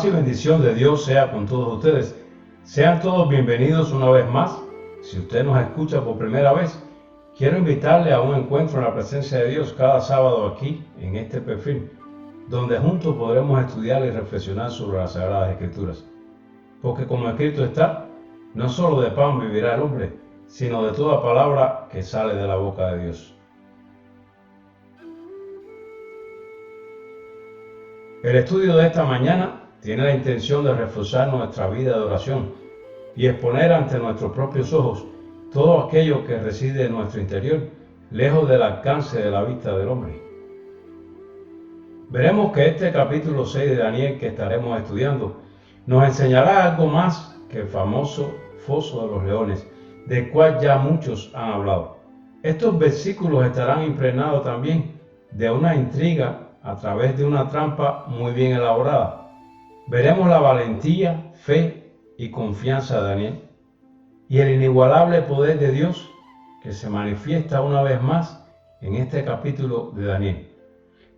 Paz y bendición de Dios sea con todos ustedes. Sean todos bienvenidos una vez más. Si usted nos escucha por primera vez, quiero invitarle a un encuentro en la presencia de Dios cada sábado aquí, en este perfil, donde juntos podremos estudiar y reflexionar sobre las Sagradas Escrituras. Porque como escrito está, no solo de pan vivirá el hombre, sino de toda palabra que sale de la boca de Dios. El estudio de esta mañana tiene la intención de reforzar nuestra vida de oración y exponer ante nuestros propios ojos todo aquello que reside en nuestro interior, lejos del alcance de la vista del hombre. Veremos que este capítulo 6 de Daniel que estaremos estudiando nos enseñará algo más que el famoso foso de los leones, del cual ya muchos han hablado. Estos versículos estarán impregnados también de una intriga a través de una trampa muy bien elaborada. Veremos la valentía, fe y confianza de Daniel y el inigualable poder de Dios que se manifiesta una vez más en este capítulo de Daniel.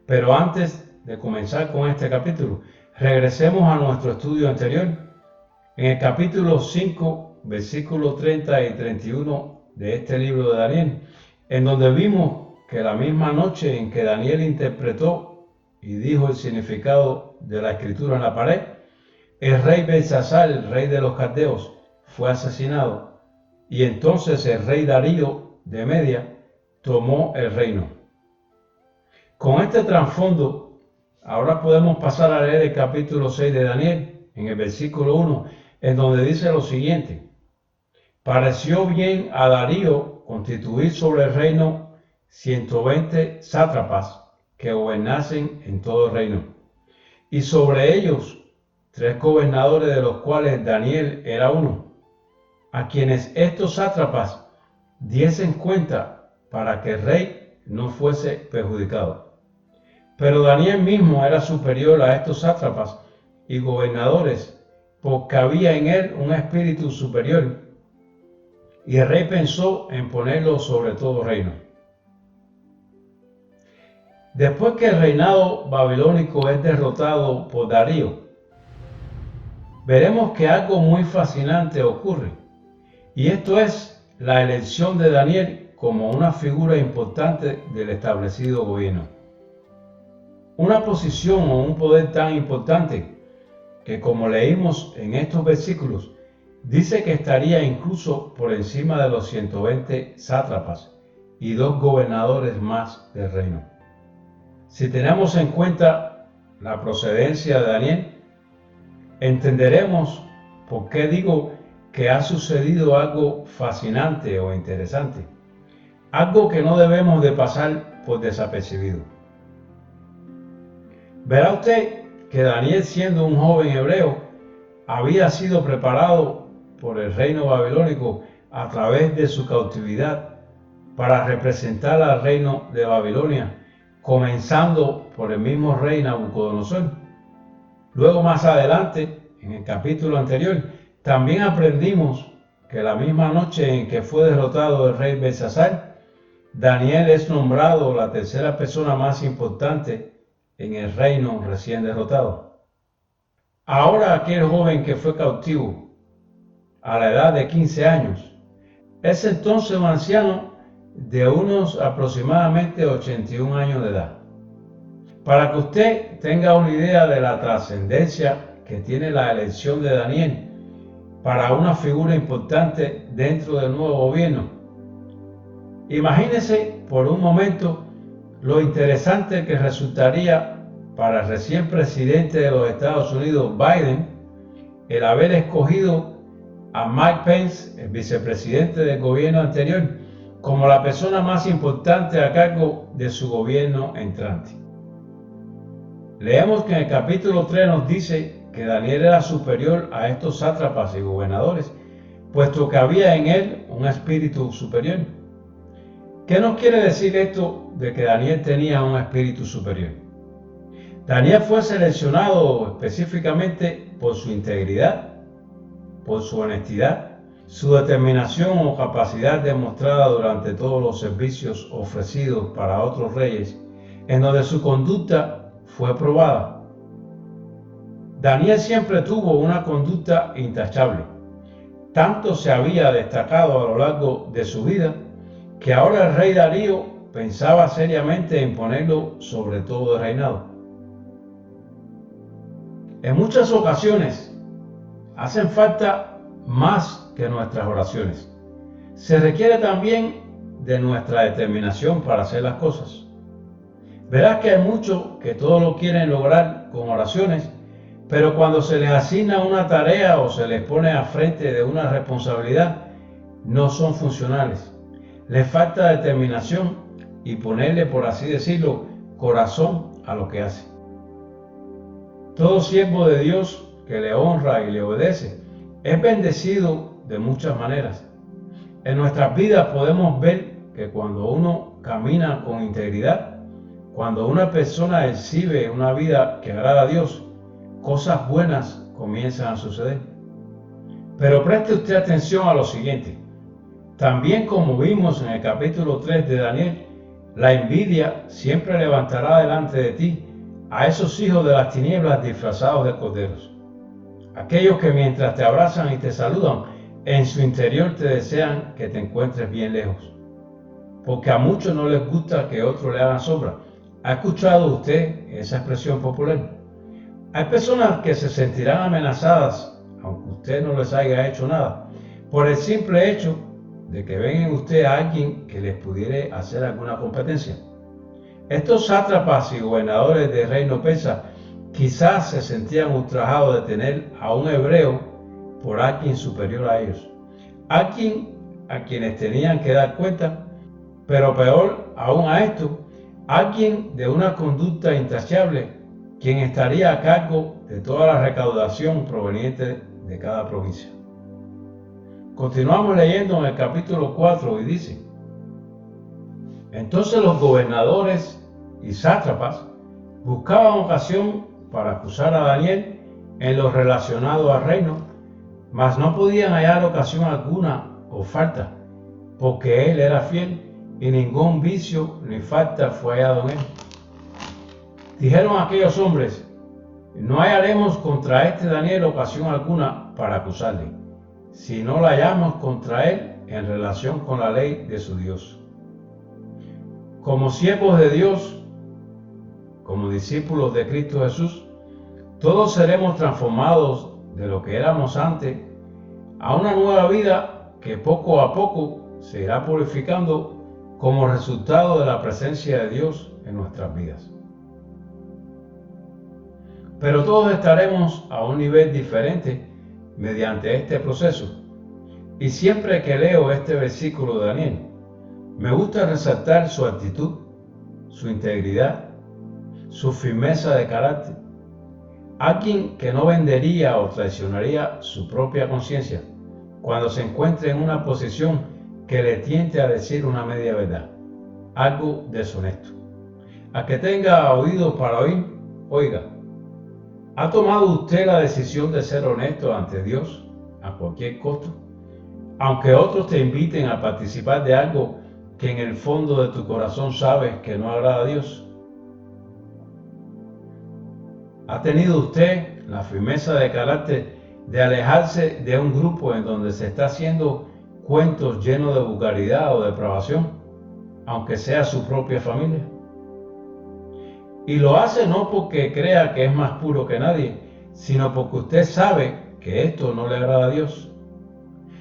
Pero antes de comenzar con este capítulo, regresemos a nuestro estudio anterior. En el capítulo 5, versículos 30 y 31 de este libro de Daniel, en donde vimos que la misma noche en que Daniel interpretó y dijo el significado de la escritura en la pared, el rey Belsasar, el rey de los caldeos, fue asesinado, y entonces el rey Darío de Media tomó el reino. Con este trasfondo, ahora podemos pasar a leer el capítulo 6 de Daniel, en el versículo 1, en donde dice lo siguiente: pareció bien a Darío constituir sobre el reino 120 sátrapas que gobernasen en todo el reino, y sobre ellos 3 gobernadores, de los cuales Daniel era uno, a quienes estos sátrapas diesen cuenta para que el rey no fuese perjudicado. Pero Daniel mismo era superior a estos sátrapas y gobernadores, porque había en él un espíritu superior, y el rey pensó en ponerlo sobre todo reino. Después que el reinado babilónico es derrotado por Darío, veremos que algo muy fascinante ocurre, y esto es la elección de Daniel como una figura importante del establecido gobierno. Una posición o un poder tan importante que, como leímos en estos versículos, dice que estaría incluso por encima de los 120 sátrapas y 2 gobernadores más del reino. Si tenemos en cuenta la procedencia de Daniel, entenderemos por qué digo que ha sucedido algo fascinante o interesante, algo que no debemos de pasar por desapercibido. Verá usted que Daniel, siendo un joven hebreo, había sido preparado por el reino babilónico a través de su cautividad para representar al reino de Babilonia, comenzando por el mismo rey Nabucodonosor. Luego, más adelante, en el capítulo anterior, también aprendimos que la misma noche en que fue derrotado el rey Belsasar, Daniel es nombrado la tercera persona más importante en el reino recién derrotado. Ahora aquel joven que fue cautivo a la edad de 15 años es entonces un anciano de unos aproximadamente 81 años de edad. Para que usted tenga una idea de la trascendencia que tiene la elección de Daniel para una figura importante dentro del nuevo gobierno, imagínese por un momento lo interesante que resultaría para el recién presidente de los Estados Unidos, Biden, el haber escogido a Mike Pence, el vicepresidente del gobierno anterior, como la persona más importante a cargo de su gobierno entrante. Leemos que en el capítulo 3 nos dice que Daniel era superior a estos sátrapas y gobernadores, puesto que había en él un espíritu superior. ¿Qué nos quiere decir esto de que Daniel tenía un espíritu superior? Daniel fue seleccionado específicamente por su integridad, por su honestidad, su determinación o capacidad demostrada durante todos los servicios ofrecidos para otros reyes, en donde su conducta fue probada. Daniel siempre tuvo una conducta intachable. Tanto se había destacado a lo largo de su vida que ahora el rey Darío pensaba seriamente en ponerlo sobre todo el reinado. En muchas ocasiones hacen falta más que nuestras oraciones. Se requiere también de nuestra determinación para hacer las cosas. Verás que hay muchos que todo lo quieren lograr con oraciones, pero cuando se les asigna una tarea o se les pone al frente de una responsabilidad, no son funcionales. Les falta determinación y ponerle, por así decirlo, corazón a lo que hace. Todo siervo de Dios que le honra y le obedece es bendecido de muchas maneras. En nuestras vidas podemos ver que cuando uno camina con integridad, cuando una persona exhibe una vida que agrada a Dios, cosas buenas comienzan a suceder. Pero preste usted atención a lo siguiente. También, como vimos en el capítulo 3 de Daniel, la envidia siempre levantará delante de ti a esos hijos de las tinieblas disfrazados de corderos. Aquellos que mientras te abrazan y te saludan, en su interior te desean que te encuentres bien lejos. Porque a muchos no les gusta que otros le hagan sombra. ¿Ha escuchado usted esa expresión popular? Hay personas que se sentirán amenazadas, aunque usted no les haya hecho nada, por el simple hecho de que ven en usted a alguien que les pudiera hacer alguna competencia. Estos sátrapas y gobernadores del reino persa quizás se sentían ultrajados de tener a un hebreo por alguien superior a ellos, alguien a quienes tenían que dar cuenta, pero peor aún a esto, alguien de una conducta intachable, quien estaría a cargo de toda la recaudación proveniente de cada provincia. Continuamos leyendo en el capítulo 4 y dice: Entonces los gobernadores y sátrapas buscaban ocasión para acusar a Daniel en lo relacionado al reino, mas no podían hallar ocasión alguna o falta, porque él era fiel y ningún vicio ni falta fue hallado en él. Dijeron aquellos hombres: no hallaremos contra este Daniel ocasión alguna para acusarle, si no la hallamos contra él en relación con la ley de su Dios. Como siervos de Dios, como discípulos de Cristo Jesús, todos seremos transformados de lo que éramos antes a una nueva vida que poco a poco se irá purificando como resultado de la presencia de Dios en nuestras vidas. Pero todos estaremos a un nivel diferente mediante este proceso. Y siempre que leo este versículo de Daniel, me gusta resaltar su actitud, su integridad, su firmeza de carácter. Alguien que no vendería o traicionaría su propia conciencia cuando se encuentre en una posición que le tiente a decir una media verdad, algo deshonesto. A que tenga oídos para oír, oiga. ¿Ha tomado usted la decisión de ser honesto ante Dios a cualquier costo? Aunque otros te inviten a participar de algo que en el fondo de tu corazón sabes que no agrada a Dios. ¿Ha tenido usted la firmeza de carácter de alejarse de un grupo en donde se está haciendo cuentos llenos de vulgaridad o depravación, aunque sea su propia familia? Y lo hace no porque crea que es más puro que nadie, sino porque usted sabe que esto no le agrada a Dios.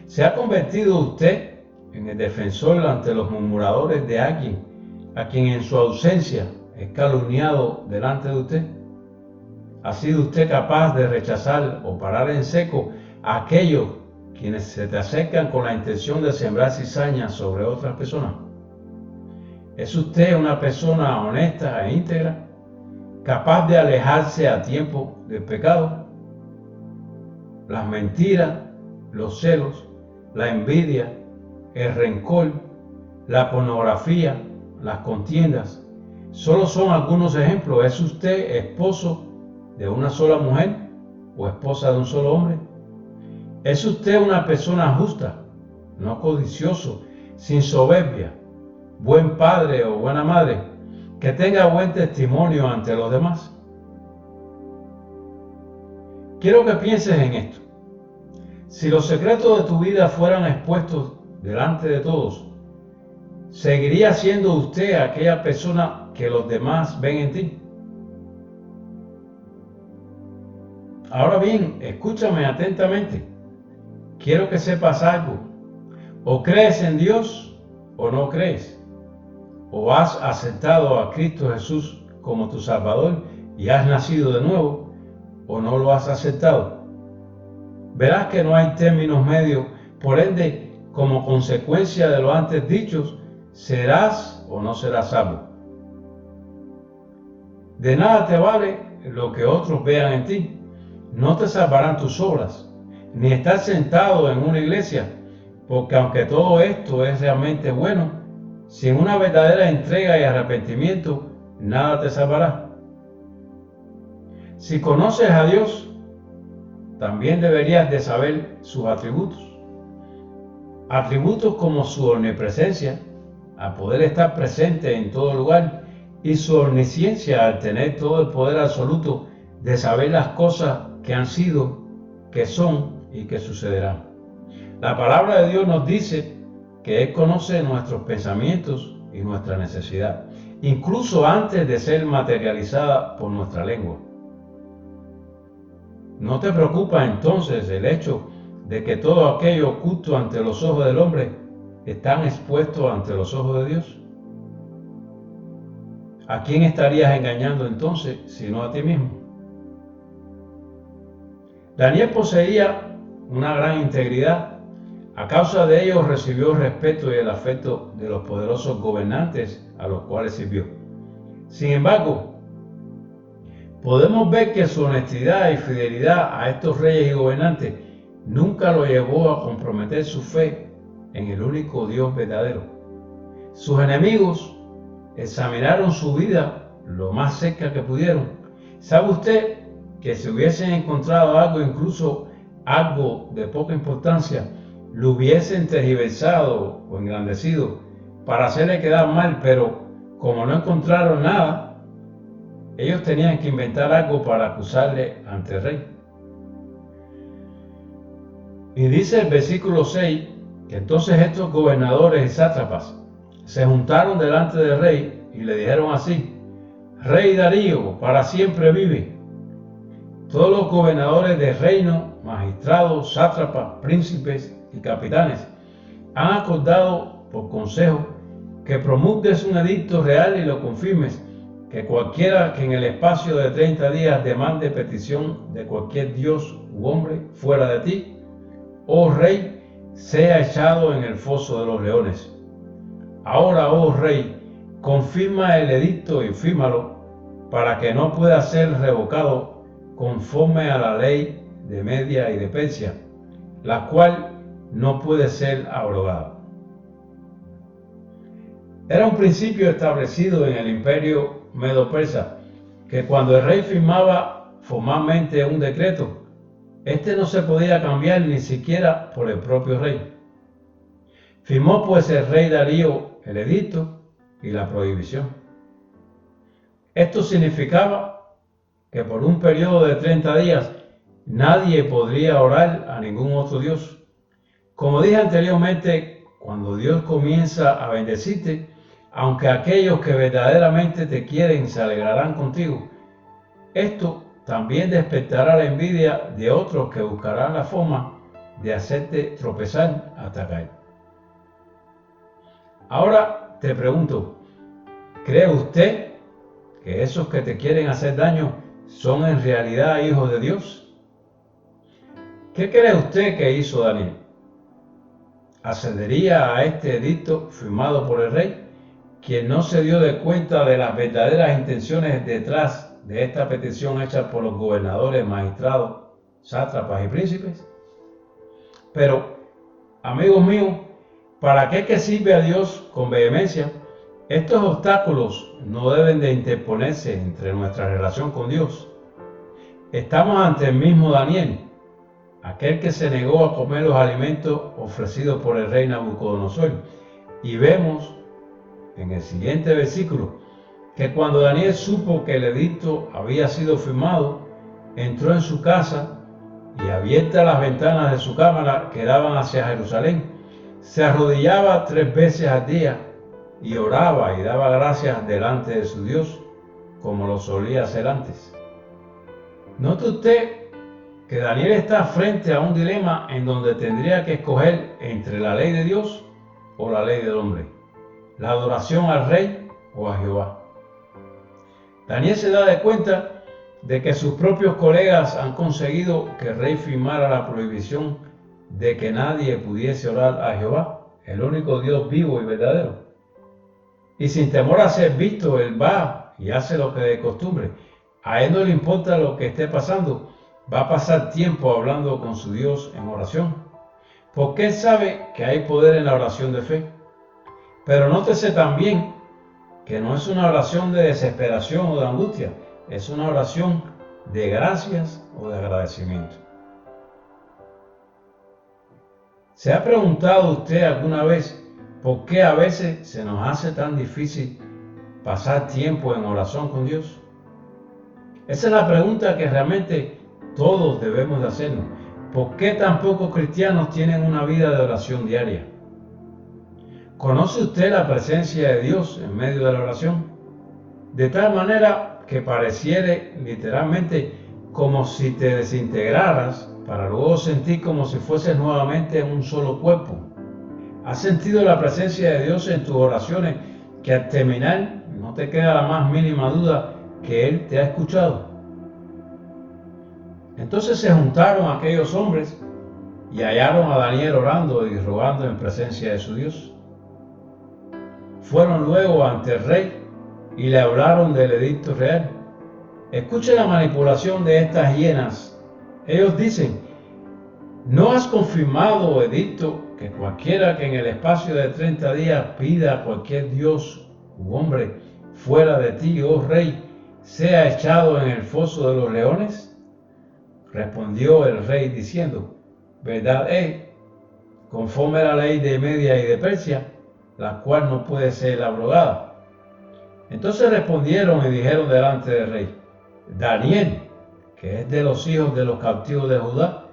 ¿Se ha convertido usted en el defensor ante los murmuradores de alguien a quien en su ausencia es calumniado delante de usted? ¿Ha sido usted capaz de rechazar o parar en seco a aquellos quienes se te acercan con la intención de sembrar cizaña sobre otras personas? ¿Es usted una persona honesta e íntegra, capaz de alejarse a tiempo del pecado? Las mentiras, los celos, la envidia, el rencor, la pornografía, las contiendas, solo son algunos ejemplos. ¿Es usted esposo de una sola mujer o esposa de un solo hombre? ¿Es usted una persona justa, no codicioso, sin soberbia, buen padre o buena madre, que tenga buen testimonio ante los demás? Quiero que pienses en esto. Si los secretos de tu vida fueran expuestos delante de todos, ¿seguiría siendo usted aquella persona que los demás ven en ti? Ahora bien, escúchame atentamente. Quiero que sepas algo. O crees en Dios o no crees. O has aceptado a Cristo Jesús como tu Salvador y has nacido de nuevo, o no lo has aceptado. Verás que no hay términos medios, por ende, como consecuencia de lo antes dicho, serás o no serás salvo. De nada te vale lo que otros vean en ti. No te salvarán tus obras, ni estar sentado en una iglesia, porque aunque todo esto es realmente bueno, sin una verdadera entrega y arrepentimiento, nada te salvará. Si conoces a Dios, también deberías de saber sus atributos. Atributos como su omnipresencia, al poder estar presente en todo lugar, y su omnisciencia, al tener todo el poder absoluto de saber las cosas que han sido, que son y que sucederán. La palabra de Dios nos dice que Él conoce nuestros pensamientos y nuestra necesidad, incluso antes de ser materializada por nuestra lengua. ¿No te preocupa entonces el hecho de que todo aquello oculto ante los ojos del hombre están expuestos ante los ojos de Dios? ¿A quién estarías engañando entonces, sino a ti mismo? Daniel poseía una gran integridad. A causa de ello recibió el respeto y el afecto de los poderosos gobernantes a los cuales sirvió. Sin embargo, podemos ver que su honestidad y fidelidad a estos reyes y gobernantes nunca lo llevó a comprometer su fe en el único Dios verdadero. Sus enemigos examinaron su vida lo más cerca que pudieron. ¿Sabe usted que si hubiesen encontrado algo, incluso algo de poca importancia, lo hubiesen tergiversado o engrandecido para hacerle quedar mal? Pero como no encontraron nada, ellos tenían que inventar algo para acusarle ante el rey. Y dice el versículo 6 que entonces estos gobernadores y sátrapas se juntaron delante del rey y le dijeron así: Rey Darío, para siempre vive. Todos los gobernadores del reino, magistrados, sátrapas, príncipes y capitanes han acordado por consejo que promulgues un edicto real y lo confirmes, que cualquiera que en el espacio de 30 días demande petición de cualquier dios u hombre fuera de ti, oh rey, sea echado en el foso de los leones. Ahora, oh rey, confirma el edicto y fírmalo para que no pueda ser revocado conforme a la ley de Media y de Persia, la cual no puede ser abrogada. Era un principio establecido en el imperio medo-persa que cuando el rey firmaba formalmente un decreto, este no se podía cambiar ni siquiera por el propio rey. Firmó pues el rey Darío el edicto y la prohibición. Esto significaba que por un periodo de 30 días nadie podría orar a ningún otro Dios. Como dije anteriormente, cuando Dios comienza a bendecirte, aunque aquellos que verdaderamente te quieren se alegrarán contigo, esto también despertará la envidia de otros que buscarán la forma de hacerte tropezar hasta caer. Ahora te pregunto, ¿cree usted que esos que te quieren hacer daño son en realidad hijos de Dios? ¿Qué cree usted que hizo Daniel? ¿Accedería a este edicto firmado por el rey, quien no se dio de cuenta de las verdaderas intenciones detrás de esta petición hecha por los gobernadores, magistrados, sátrapas y príncipes? Pero, amigos míos, ¿para qué que sirve a Dios con vehemencia? Estos obstáculos no deben de interponerse entre nuestra relación con Dios. Estamos ante el mismo Daniel, aquel que se negó a comer los alimentos ofrecidos por el rey Nabucodonosor. Y vemos en el siguiente versículo que cuando Daniel supo que el edicto había sido firmado, entró en su casa y abiertas las ventanas de su cámara que daban hacia Jerusalén, se arrodillaba 3 veces al día y oraba y daba gracias delante de su Dios, como lo solía hacer antes. Note usted que Daniel está frente a un dilema en donde tendría que escoger entre la ley de Dios o la ley del hombre, la adoración al rey o a Jehová. Daniel se da de cuenta de que sus propios colegas han conseguido que el rey firmara la prohibición de que nadie pudiese orar a Jehová, el único Dios vivo y verdadero. Y sin temor a ser visto, él va y hace lo que de costumbre. A él no le importa lo que esté pasando, va a pasar tiempo hablando con su Dios en oración, porque él sabe que hay poder en la oración de fe. Pero nótese también que no es una oración de desesperación o de angustia, es una oración de gracias o de agradecimiento. ¿Se ha preguntado usted alguna vez por qué a veces se nos hace tan difícil pasar tiempo en oración con Dios? Esa es la pregunta que realmente todos debemos de hacernos. ¿Por qué tan pocos cristianos tienen una vida de oración diaria? ¿Conoce usted la presencia de Dios en medio de la oración? De tal manera que pareciere literalmente como si te desintegraras para luego sentir como si fueses nuevamente un solo cuerpo. ¿Has sentido la presencia de Dios en tus oraciones que al terminar no te queda la más mínima duda que Él te ha escuchado? Entonces se juntaron aquellos hombres y hallaron a Daniel orando y rogando en presencia de su Dios. Fueron luego ante el rey y le hablaron del edicto real. Escuche la manipulación de estas hienas. Ellos dicen: ¿no has confirmado, oh edicto, que cualquiera que en el espacio de 30 días pida a cualquier dios u hombre fuera de ti, oh rey, sea echado en el foso de los leones? Respondió el rey diciendo: verdad es, conforme a la ley de Media y de Persia, la cual no puede ser abrogada. Entonces respondieron y dijeron delante del rey: Daniel, que es de los hijos de los cautivos de Judá,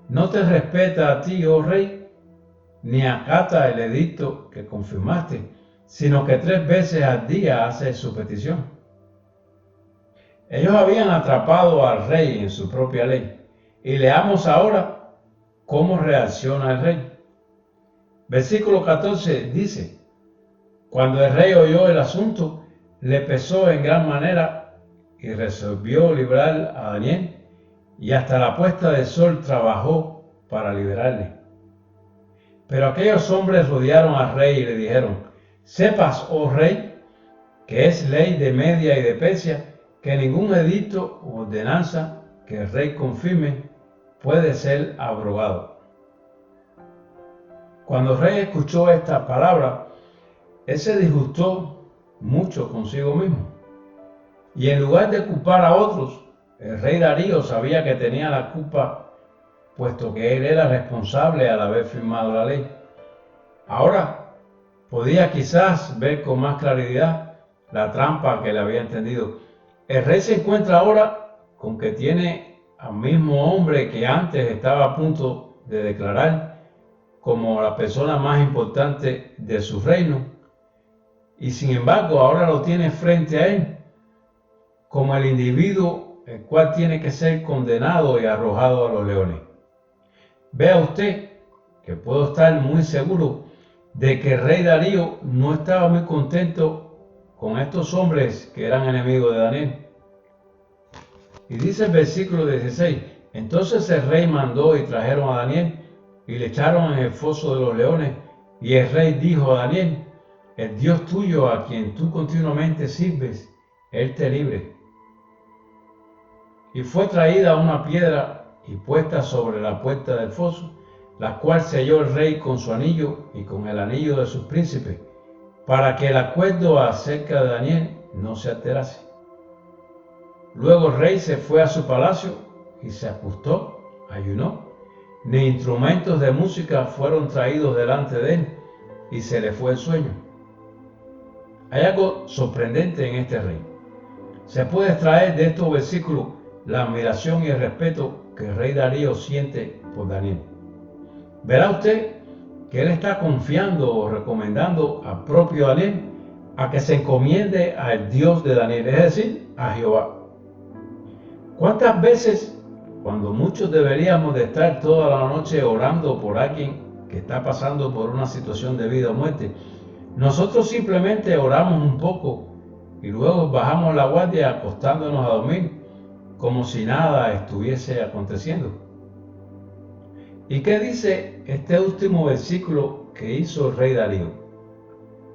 no te respeta a ti, oh rey, ni acata el edicto que confirmaste, sino que 3 veces al día hace su petición. Ellos habían atrapado al rey en su propia ley, y leamos ahora cómo reacciona el rey. Versículo 14 dice: cuando el rey oyó el asunto, le pesó en gran manera y resolvió librar a Daniel, y hasta la puesta del sol trabajó para liberarle. Pero aquellos hombres rodearon al rey y le dijeron: sepas, oh rey, que es ley de Media y de Persia, que ningún edicto u ordenanza que el rey confirme puede ser abrogado. Cuando el rey escuchó esta palabra, él se disgustó mucho consigo mismo. Y en lugar de culpar a otros, el rey Darío sabía que tenía la culpa, puesto que él era responsable al haber firmado la ley. Ahora podía quizás ver con más claridad la trampa que le había entendido. El rey se encuentra ahora con que tiene al mismo hombre que antes estaba a punto de declarar como la persona más importante de su reino, y sin embargo ahora lo tiene frente a él como el individuo el cual tiene que ser condenado y arrojado a los leones. Vea usted que puedo estar muy seguro de que el rey Darío no estaba muy contento con estos hombres que eran enemigos de Daniel. Y dice el versículo 16: entonces el rey mandó y trajeron a Daniel y le echaron en el foso de los leones, y el rey dijo a Daniel: el Dios tuyo a quien tú continuamente sirves, él te libre. Y fue traída una piedra y puesta sobre la puerta del foso, la cual selló el rey con su anillo y con el anillo de sus príncipes, para que el acuerdo acerca de Daniel no se alterase. Luego el rey se fue a su palacio y se acostó, ayunó, ni instrumentos de música fueron traídos delante de él, y se le fue el sueño. Hay algo sorprendente en este rey. Se puede extraer de estos versículos la admiración y el respeto que el rey Darío siente por Daniel. Verá usted que él está confiando o recomendando al propio Daniel a que se encomiende al Dios de Daniel, es decir, a Jehová. ¿Cuántas veces, cuando muchos deberíamos de estar toda la noche orando por alguien que está pasando por una situación de vida o muerte, nosotros simplemente oramos un poco y luego bajamos la guardia acostándonos a dormir como si nada estuviese aconteciendo? ¿Y qué dice este último versículo que hizo el rey Darío?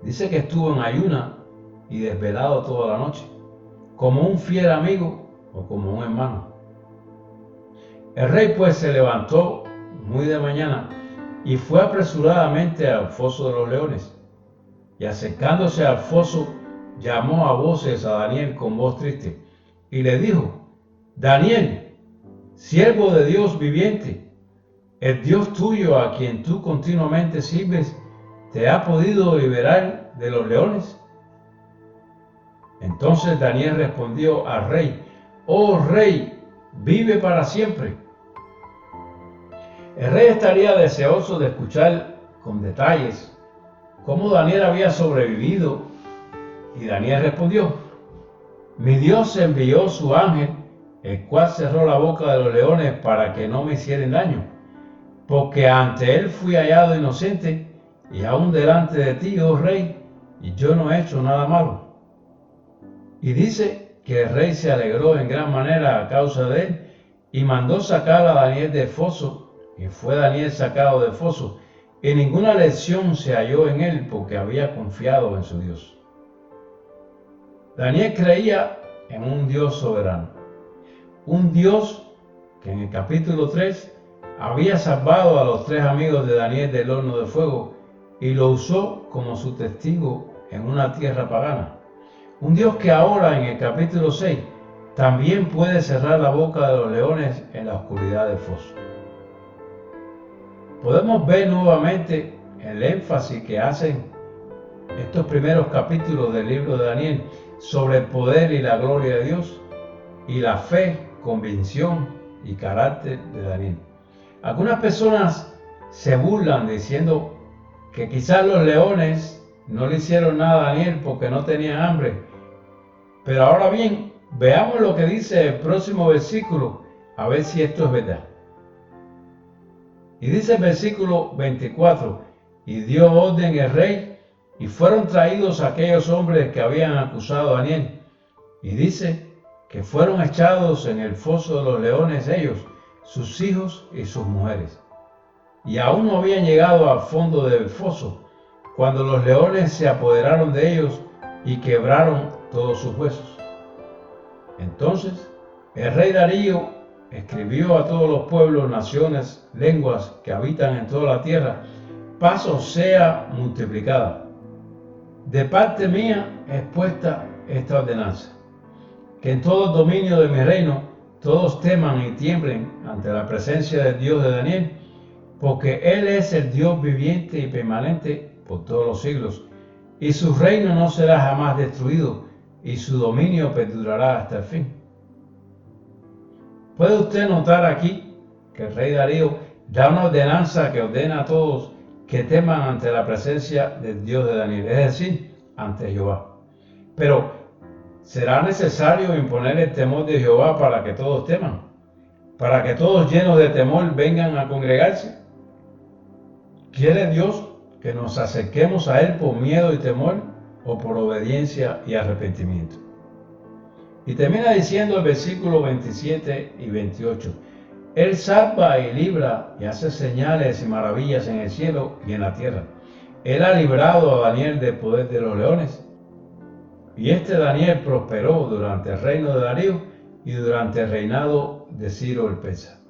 Dice que estuvo en ayuna y desvelado toda la noche, como un fiel amigo o como un hermano. El rey pues se levantó muy de mañana y fue apresuradamente al foso de los leones, y acercándose al foso llamó a voces a Daniel con voz triste y le dijo: Daniel, siervo de Dios viviente, el Dios tuyo a quien tú continuamente sirves, ¿te ha podido liberar de los leones? Entonces Daniel respondió al rey: Oh rey, vive para siempre. El rey estaría deseoso de escuchar con detalles cómo Daniel había sobrevivido, y Daniel respondió: Mi Dios envió su ángel, el cual cerró la boca de los leones para que no me hicieran daño, porque ante él fui hallado inocente, y aún delante de ti, oh rey, y yo no he hecho nada malo. Y dice que el rey se alegró en gran manera a causa de él, y mandó sacar a Daniel del foso, y fue Daniel sacado del foso, y ninguna lesión se halló en él, porque había confiado en su Dios. Daniel creía en un Dios soberano, un Dios que en el capítulo 3 había salvado a los 3 amigos de Daniel del horno de fuego y lo usó como su testigo en una tierra pagana. Un Dios que ahora en el capítulo 6 también puede cerrar la boca de los leones en la oscuridad del foso. Podemos ver nuevamente el énfasis que hacen estos primeros capítulos del libro de Daniel sobre el poder y la gloria de Dios y la fe, convicción y carácter de Daniel. Algunas personas se burlan diciendo que quizás los leones no le hicieron nada a Daniel porque no tenían hambre. Pero ahora bien, veamos lo que dice el próximo versículo, a ver si esto es verdad. Y dice el versículo 24: Y dio orden el rey, y fueron traídos aquellos hombres que habían acusado a Daniel. Y dice que fueron echados en el foso de los leones ellos, sus hijos y sus mujeres. Y aún no habían llegado al fondo del foso, cuando los leones se apoderaron de ellos y quebraron todos sus huesos. Entonces el rey Darío escribió a todos los pueblos, naciones, lenguas que habitan en toda la tierra: paz os sea multiplicada. De parte mía es puesta esta ordenanza, que en todo el dominio de mi reino todos teman y tiemblen ante la presencia del Dios de Daniel, porque Él es el Dios viviente y permanente por todos los siglos, y su reino no será jamás destruido, y su dominio perdurará hasta el fin. ¿Puede usted notar aquí que el rey Darío da una ordenanza que ordena a todos que teman ante la presencia del Dios de Daniel, es decir, ante Jehová? Pero, ¿será necesario imponer el temor de Jehová para que todos teman? ¿Para que todos llenos de temor vengan a congregarse? ¿Quiere Dios que nos acerquemos a Él por miedo y temor o por obediencia y arrepentimiento? Y termina diciendo el versículo 27 y 28: Él salva y libra y hace señales y maravillas en el cielo y en la tierra. Él ha librado a Daniel del poder de los leones. Y este Daniel prosperó durante el reino de Darío y durante el reinado de Ciro el Persa.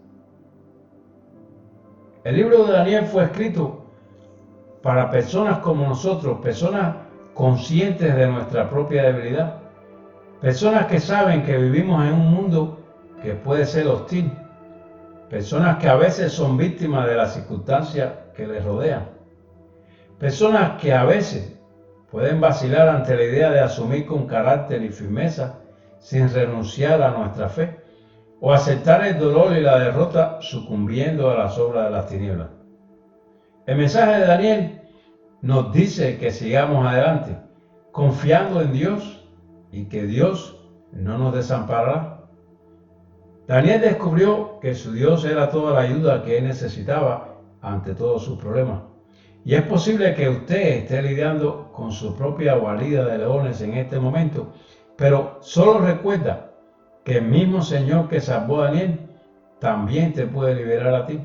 El libro de Daniel fue escrito para personas como nosotros, personas conscientes de nuestra propia debilidad, personas que saben que vivimos en un mundo que puede ser hostil, personas que a veces son víctimas de las circunstancias que les rodean, personas que a veces pueden vacilar ante la idea de asumir con carácter y firmeza sin renunciar a nuestra fe, o aceptar el dolor y la derrota sucumbiendo a las obras de las tinieblas. El mensaje de Daniel nos dice que sigamos adelante, confiando en Dios y que Dios no nos desamparará. Daniel descubrió que su Dios era toda la ayuda que él necesitaba ante todos sus problemas. Y es posible que usted esté lidiando con su propia guarida de leones en este momento, pero solo recuerda que el mismo Señor que salvó a Daniel también te puede liberar a ti.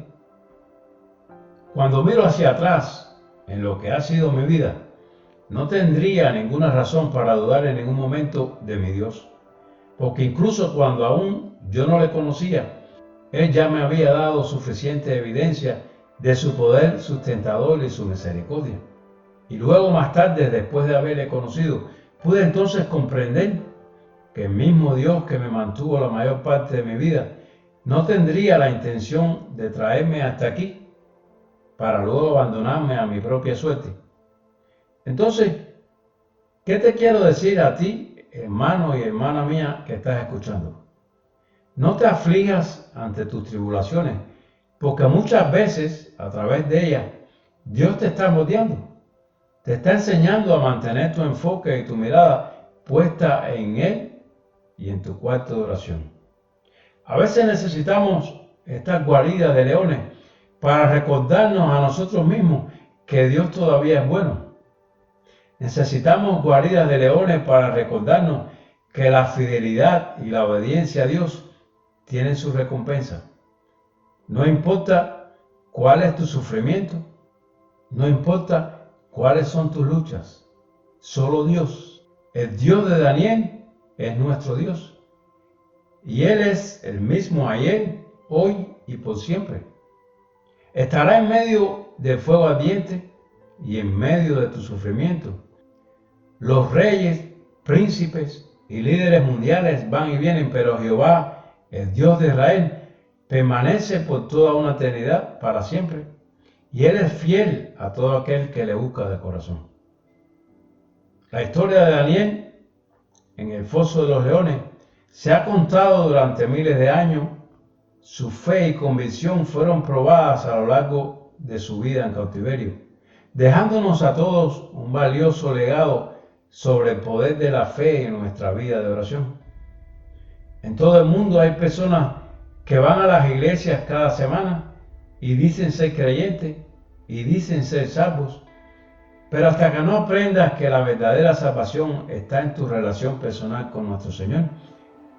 Cuando miro hacia atrás en lo que ha sido mi vida, no tendría ninguna razón para dudar en ningún momento de mi Dios, porque incluso cuando aún yo no le conocía, Él ya me había dado suficiente evidencia de su poder sustentador y su misericordia. Y luego más tarde, después de haberle conocido, pude entonces comprender que el mismo Dios que me mantuvo la mayor parte de mi vida no tendría la intención de traerme hasta aquí para luego abandonarme a mi propia suerte. Entonces, ¿qué te quiero decir a ti, hermano y hermana mía que estás escuchando? No te aflijas ante tus tribulaciones, porque muchas veces, a través de ellas, Dios te está moldeando. Te está enseñando a mantener tu enfoque y tu mirada puesta en Él y en tu cuarto de oración. A veces necesitamos estas guaridas de leones para recordarnos a nosotros mismos que Dios todavía es bueno. Necesitamos guaridas de leones para recordarnos que la fidelidad y la obediencia a Dios tienen su recompensa. No importa cuál es tu sufrimiento, no importa cuáles son tus luchas, solo Dios, el Dios de Daniel, es nuestro Dios. Y Él es el mismo ayer, hoy y por siempre. Estará en medio del fuego ardiente y en medio de tu sufrimiento. Los reyes, príncipes y líderes mundiales van y vienen, pero Jehová, el Dios de Israel, permanece por toda una eternidad para siempre. Y Él es fiel a todo aquel que le busca de corazón. La historia de Daniel en el foso de los leones se ha contado durante miles de años. Su fe y convicción fueron probadas a lo largo de su vida en cautiverio, dejándonos a todos un valioso legado sobre el poder de la fe en nuestra vida de oración. En todo el mundo hay personas que van a las iglesias cada semana y dicen ser creyentes y dicen ser salvos, pero hasta que no aprendas que la verdadera salvación está en tu relación personal con nuestro Señor,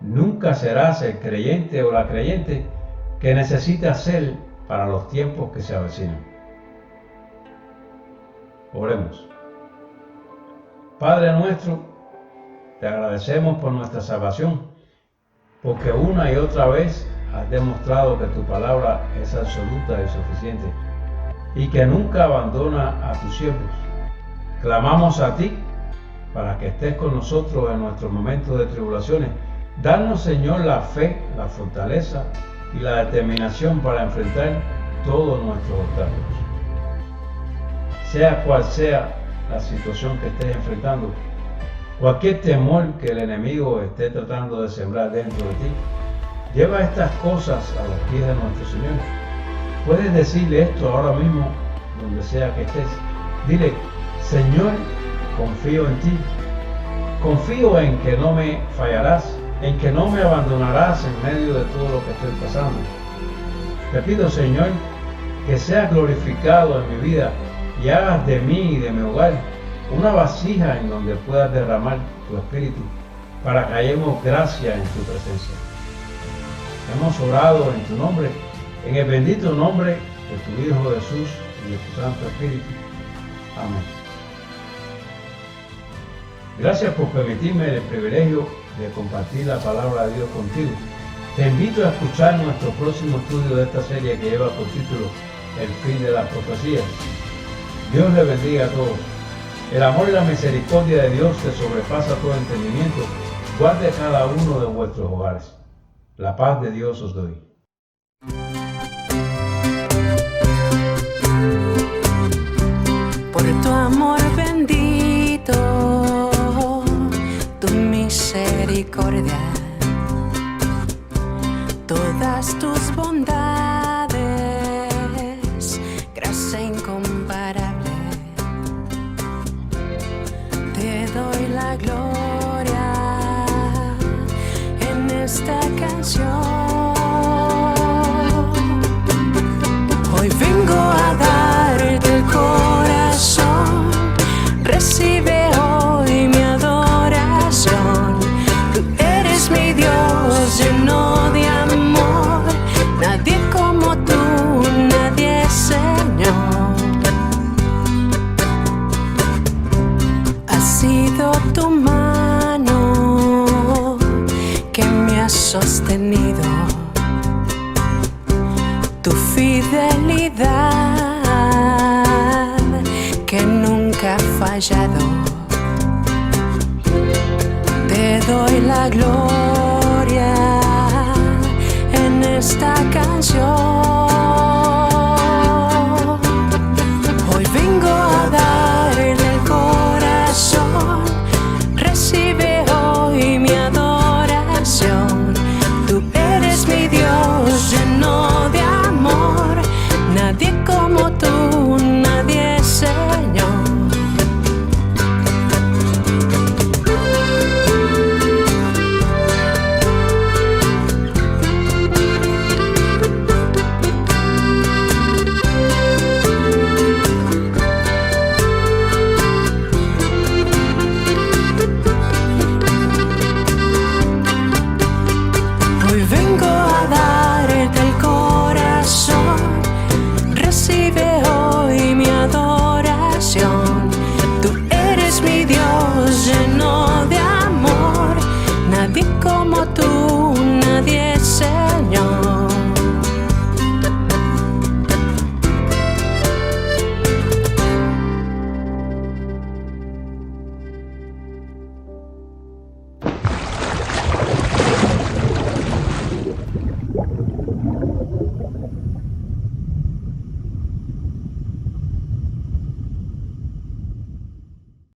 nunca serás el creyente o la creyente que necesitas ser para los tiempos que se avecinan. Oremos. Padre nuestro, te agradecemos por nuestra salvación, porque una y otra vez has demostrado que tu palabra es absoluta y suficiente, y que nunca abandona a tus siervos. Clamamos a ti para que estés con nosotros en nuestros momentos de tribulaciones. Danos, Señor, la fe, la fortaleza y la determinación para enfrentar todos nuestros obstáculos. Sea cual sea la situación que estés enfrentando, cualquier temor que el enemigo esté tratando de sembrar dentro de ti, lleva estas cosas a los pies de nuestro Señor. Puedes decirle esto ahora mismo, donde sea que estés. Dile: Señor, confío en ti. Confío en que no me fallarás, en que no me abandonarás en medio de todo lo que estoy pasando. Te pido, Señor, que seas glorificado en mi vida y hagas de mí y de mi hogar una vasija en donde puedas derramar tu espíritu para que hallemos gracia en tu presencia. Hemos orado en tu nombre, en el bendito nombre de tu Hijo Jesús y de tu Santo Espíritu. Amén. Gracias por permitirme el privilegio de compartir la palabra de Dios contigo. Te invito a escuchar nuestro próximo estudio de esta serie que lleva por título El fin de las profecías. Dios les bendiga a todos. El amor y la misericordia de Dios que sobrepasa todo entendimiento, guarde cada uno de vuestros hogares. La paz de Dios os doy. Por tu amor bendito, tu misericordia, todas tus bondades, gracia incomparable. Te doy la gloria en esta canción. Hoy vengo a darte el corazón, recibe hoy mi adoración. Tú eres mi Dios lleno de amor, nadie como tú, nadie Señor. Ha sido tu mano que me ha sostenido, tu fidelidad que nunca ha fallado. Te doy la gloria en esta canción. Hoy vengo a darle el corazón, recibe hoy mi adoración. Tú eres mi Dios lleno de amor, nadie como tú, nadie Señor. Hoy vengo a darte el corazón, recibe hoy mi adoración. Tú eres mi Dios lleno de amor, nadie como tú, nadie Señor.